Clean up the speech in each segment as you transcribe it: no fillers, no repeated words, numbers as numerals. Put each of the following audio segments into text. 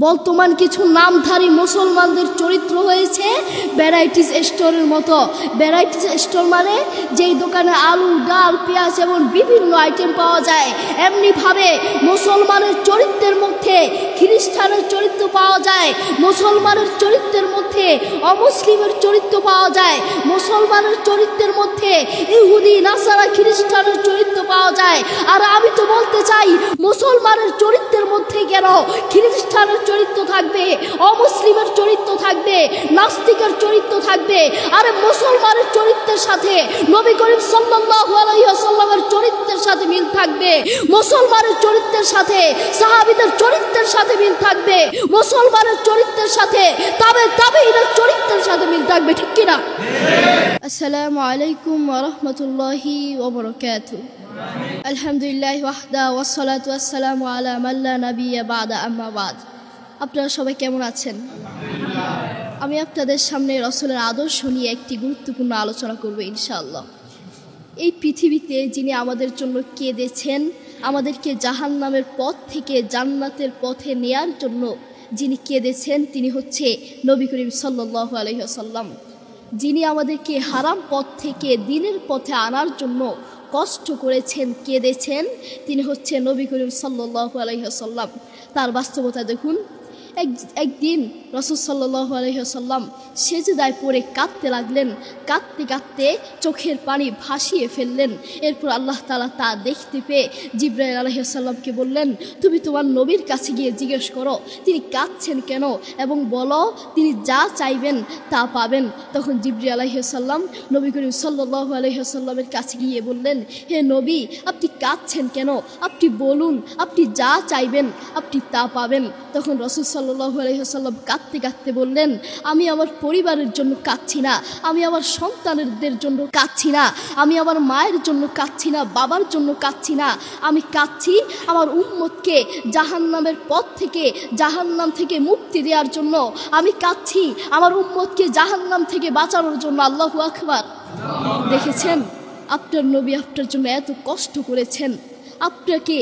বর্তমান কিছু নামধারী মুসলমানদের চরিত্র হয়েছে ভ্যারাইটিস স্টোরের মতো। ভ্যারাইটিস স্টোর মানে যেই দোকানে আলু, ডাল, পেঁয়াজ এবং বিভিন্ন আইটেম পাওয়া যায়, এমনিভাবে মুসলমানের চরিত্রের মধ্যে খ্রিস্টানের চরিত্র পাওয়া যায়, মুসলমানের চরিত্রের মধ্যে অমুসলিমের চরিত্র পাওয়া যায়, মুসলমানের চরিত্রের মধ্যে ইহুদি, নাসারা, খ্রিস্টানের চরিত্র পাওয়া যায়। আর আমি তো বলতে চাই, মুসলমানের চরিত্রের মধ্যে কেন খ্রিস্টানের চরিত্র থাকবে, অমুসলিমের চরিত্র থাকবে, নাস্তিকের চরিত্র থাকবে? আরে মুসলমানের চরিত্রের সাথে নবী করিম সাল্লাল্লাহু আলাইহি ওয়াসাল্লামের চরিত্রের সাথে মিল থাকবে, মুসলমানের চরিত্রের সাথে সাহাবীদের চরিত্রের সাথে মিল থাকবে, মুসলমানের চরিত্রের সাথে তাবেঈদের চরিত্রের সাথে মিল থাকবে, ঠিক কি না? আসসালামু আলাইকুম ওয়া রাহমাতুল্লাহি ওয়া বারাকাতুহু। আলহামদুলিল্লাহ ওয়াহদা ওয়াসসালাতু ওয়াসসালামু আলা মান লা নাবিয়্যা বা'দা, আম্মা বা'দ। আপনারা সবাই কেমন আছেন? আমি আপনাদের সামনে রাসূলের আদর্শ নিয়ে একটি গুরুত্বপূর্ণ আলোচনা করব ইনশাআল্লাহ। এই পৃথিবীতে যিনি আমাদের জন্য কেঁদেছেন, আমাদেরকে জাহান্নামের পথ থেকে জান্নাতের পথে নেয়ার জন্য যিনি কেঁদেছেন, তিনি হচ্ছে নবী করিম সাল্লাল্লাহু আলাইহি ওয়াসাল্লাম। যিনি আমাদেরকে হারাম পথ থেকে দ্বীনের পথে আনার জন্য কষ্ট করেছেন, কেঁদেছেন, তিনি হচ্ছে নবী করিম সাল্লাল্লাহু আলাইহি ওয়াসাল্লাম। তার বাস্তবতা দেখুন। একদিন রাসূল সাল্লাল্লাহু আলাইহি ওয়াসাল্লাম সেজদায় পড়ে কাঁদতে লাগলেন। কাঁদতে কাঁদতে চোখের পানি ভাসিয়ে ফেললেন। এরপর আল্লাহ তাআলা তা দেখতে পেয়ে জিবরাইল আলাইহিস সালামকে বললেন, তুমি তোমার নবীর কাছে গিয়ে জিজ্ঞেস করো তিনি কাঁদছেন কেন, এবং বলো তিনি যা চাইবেন তা পাবেন। তখন জিবরাইল আলাইহিস সালাম নবী করিম সাল্লাল্লাহু আলাইহি ওয়াসাল্লামের কাছে গিয়ে বললেন, হে নবী, আপনি কাঁদছেন কেন? আপনি বলুন, আপনি যা চাইবেন আপনি তা পাবেন। তখন রাসূল সাল্লাল্লাহু আলাইহি ওয়াসাল্লাম কাঁদতে কাঁদতে বললেন, আমি আমার পরিবারের জন্য কাঁদছি না, আমি আমার সন্তানদের জন্য কাঁদছি না, আমি আমার মায়ের জন্য কাঁদছি না, বাবার জন্য কাঁদছি না, আমি কাঁদছি আমার উম্মতকে জাহান্নামের পথ থেকে, জাহান্নাম থেকে মুক্তি দেওয়ার জন্য। আমি কাঁদছি আমার উম্মতকে জাহান্নাম থেকে বাঁচানোর জন্য। আল্লাহু আকবার। দেখেছেন, আপনার নবী আপনার জন্য এত কষ্ট করেছেন, আপনাকে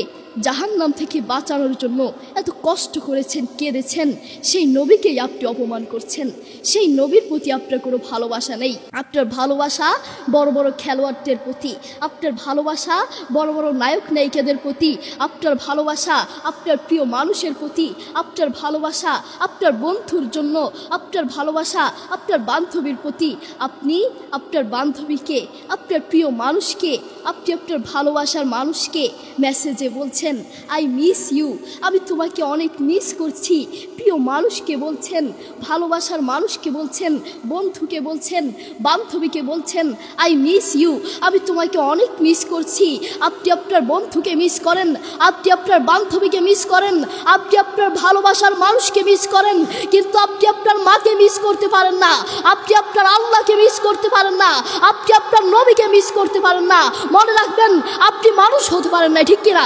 জাহান্নাম থেকে বাঁচানোর জন্য এত কষ্ট করেছেন, কেঁদেছেন। সেই নবীকেই আপনি অপমান করছেন। সেই নবীর প্রতি আপনার কোনো ভালোবাসা নেই। আপনার ভালোবাসা বড় বড় খেলোয়াড়দের প্রতি, আপনার ভালোবাসা বড় বড় নায়ক নায়িকাদের প্রতি, আপনার ভালোবাসা আপনার প্রিয় মানুষের প্রতি, আপনার ভালোবাসা আপনার বন্ধুর জন্য, আপনার ভালোবাসা আপনার বান্ধবীর প্রতি। আপনি আপনার বান্ধবীকে, আপনার প্রিয় মানুষকে, আপনি আপনার ভালোবাসার মানুষকে মেসেজে বলছেন, আই মিস ইউ, আমি তোমাকে অনেক মিস করছি। প্রিয় মানুষকে বলছেন, ভালোবাসার মানুষকে বলছেন, বন্ধুকে বলছেন, বান্ধবীকে বলছেন, আই মিস ইউ, আমি তোমাকে অনেক মিস করছি। আপনি আপনার বন্ধুকে মিস করেন, আপনি আপনার বান্ধবীকে মিস করেন, আপনি আপনার ভালোবাসার মানুষকে মিস করেন, কিন্তু আপনি আপনার মাকে মিস করতে পারেন না, আপনি আপনার আল্লাহকে মিস করতে পারেন না, আপনি আপনার নবীকে মিস করতে পারেন না। মনে রাখবেন, আপনি মানুষ হতে পারেন না, ঠিক কিনা?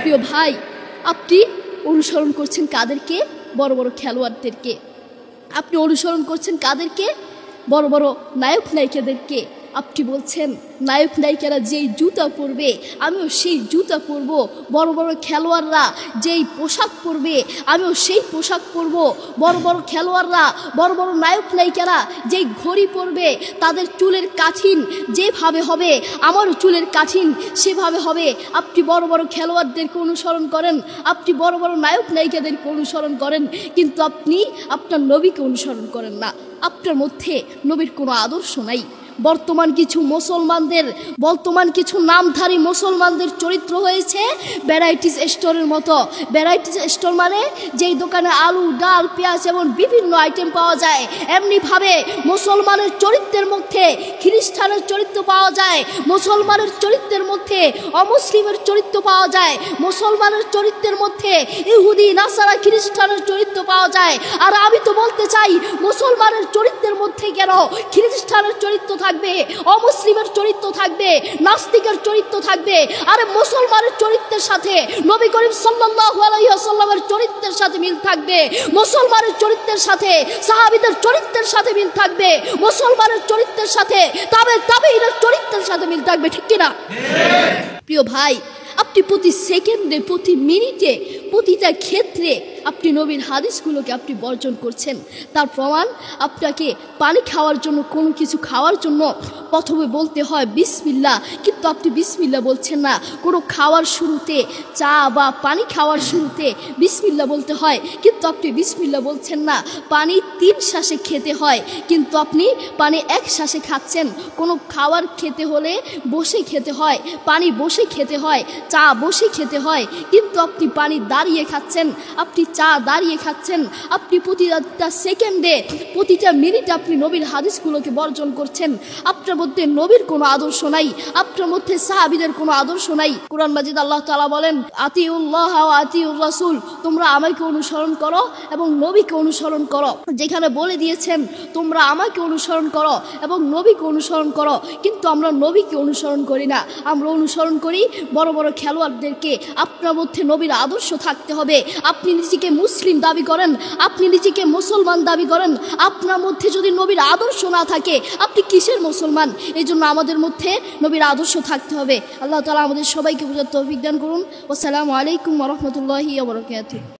প্রিয় ভাই, আপনি অনুসরণ করছেন কাদেরকে? বড় বড় খেলোয়াড়দেরকে। আপনি অনুসরণ করছেন কাদেরকে? বড় বড় নায়ক নায়িকাদেরকে। আপনি বলছেন নায়ক নায়িকারা যেই জুতা পরবে আমিও সেই জুতা পরব, বড় বড় খেলোয়াড়রা যেই পোশাক পরবে আমিও সেই পোশাক পরব, বড় বড় খেলোয়াড়রা, বড় বড় নায়ক নায়িকারা যেই ঘড়ি পরবে, তাদের চুলের কাঠিন যেভাবে হবে আমারও চুলের কাঠিন সেভাবে হবে। আপনি বড় বড় খেলোয়াড়দেরকে অনুসরণ করেন, আপনি বড় বড় নায়ক নায়িকাদেরকে অনুসরণ করেন, কিন্তু আপনি আপনার নবীকে অনুসরণ করেন না। আপনার মধ্যে নবীর কোনো আদর্শ নাই। বর্তমান কিছু নামধারী মুসলমানদের চরিত্র হয়েছে ভ্যারাইটিস স্টোরের মতো। ভ্যারাইটিস স্টোর মানে যেই দোকানে আলু, ডাল, পেঁয়াজ এবং বিভিন্ন আইটেম পাওয়া যায়, এমনিভাবে মুসলমানের চরিত্রের মধ্যে খ্রিস্টানের চরিত্র পাওয়া যায়, মুসলমানের চরিত্রের মধ্যে অমুসলিমের চরিত্র পাওয়া যায়, মুসলমানের চরিত্রের মধ্যে ইহুদি, নাসারা, খ্রিস্টানের চরিত্র পাওয়া যায়। আর আমি তো বলতে চাই, মুসলমানের চরিত্রের মধ্যে কেন খ্রিস্টানের চরিত্র থাকবে, অমুসলিমের চরিত্র থাকবে, নাস্তিকের চরিত্র থাকবে? আরে মুসলমানের চরিত্রের সাথে নবী করিম সাল্লাল্লাহু আলাইহি ওয়াসাল্লামের চরিত্রের সাথে মিল থাকবে, মুসলমানের চরিত্রের সাথে সাহাবীদের চরিত্রের সাথে মিল থাকবে, মুসলমানের চরিত্রের সাথে তাবেঈদের চরিত্রের সাথে মিল থাকবে, ঠিক কিনা? প্রিয় ভাই, আপনি প্রতি সেকেন্ডে, প্রতি মিনিটে, প্রতিটা ক্ষেত্রে আপনি নবীর হাদিসগুলোকে আপনি বর্জন করছেন। তার প্রমাণ, আপনাকে পানি খাওয়ার জন্য, কোনো কিছু খাওয়ার জন্য প্রথমে বলতে হয় বিসমিল্লাহ, কিন্তু আপনি বিসমিল্লাহ বলছেন না। কোনো খাওয়ার শুরুতে, চা বা পানি খাওয়ার শুরুতে বিসমিল্লাহ বলতে হয়, কিন্তু আপনি বিসমিল্লাহ বলছেন না। পানি 3 শ্বাসে খেতে হয়, কিন্তু আপনি পানি 1 শ্বাসে খাচ্ছেন। কোনো খাবার খেতে হলে বসে খেতে হয়, পানি বসে খেতে হয়, চা বসে খেতে হয়, কিন্তু আপনি পানি দাঁড়িয়ে খাচ্ছেন, আপনি চা দাঁড়িয়ে খাচ্ছেন। আপনি প্রতিটা সেকেন্ডে, প্রতিটা মিনিটে আপনি নবীর হাদিসগুলোকে বর্জন করছেন। আপনার মধ্যে নবীর কোনো আদর্শ নাই, আপনার মধ্যে সাহাবীদের কোনো আদর্শ নাই। কোরআন মাজিদ আল্লাহ তাআলা বলেন, আতিউল্লাহ ওয়া আতিউর রাসূল, তোমরা আমাকে অনুসরণ করো এবং নবীকে অনুসরণ করো। যেখানে বলে দিয়েছেন তোমরা আমাকে অনুসরণ করো এবং নবীকে অনুসরণ করো, কিন্তু আমরা নবীকে অনুসরণ করি না, আমরা অনুসরণ করি বড় বড় খেলোয়াড়দেরকে। আপনার মধ্যে নবীর আদর্শ থাকতে হবে। আপনি নিজেকে মুসলিম দাবি করেন, আপনি নিজেকে মুসলমান দাবি করেন, আপনার মধ্যে যদি নবীর আদর্শ না থাকে আপনি কিসের মুসলমান? এই জন্য আমাদের মধ্যে নবীর আদর্শ থাকতে হবে। আল্লাহ তাআলা আমাদের সবাইকে বোঝার তৌফিক দান করুন। আসসালামু আলাইকুম ওয়া রাহমাতুল্লাহি ওয়া বারাকাতুহু।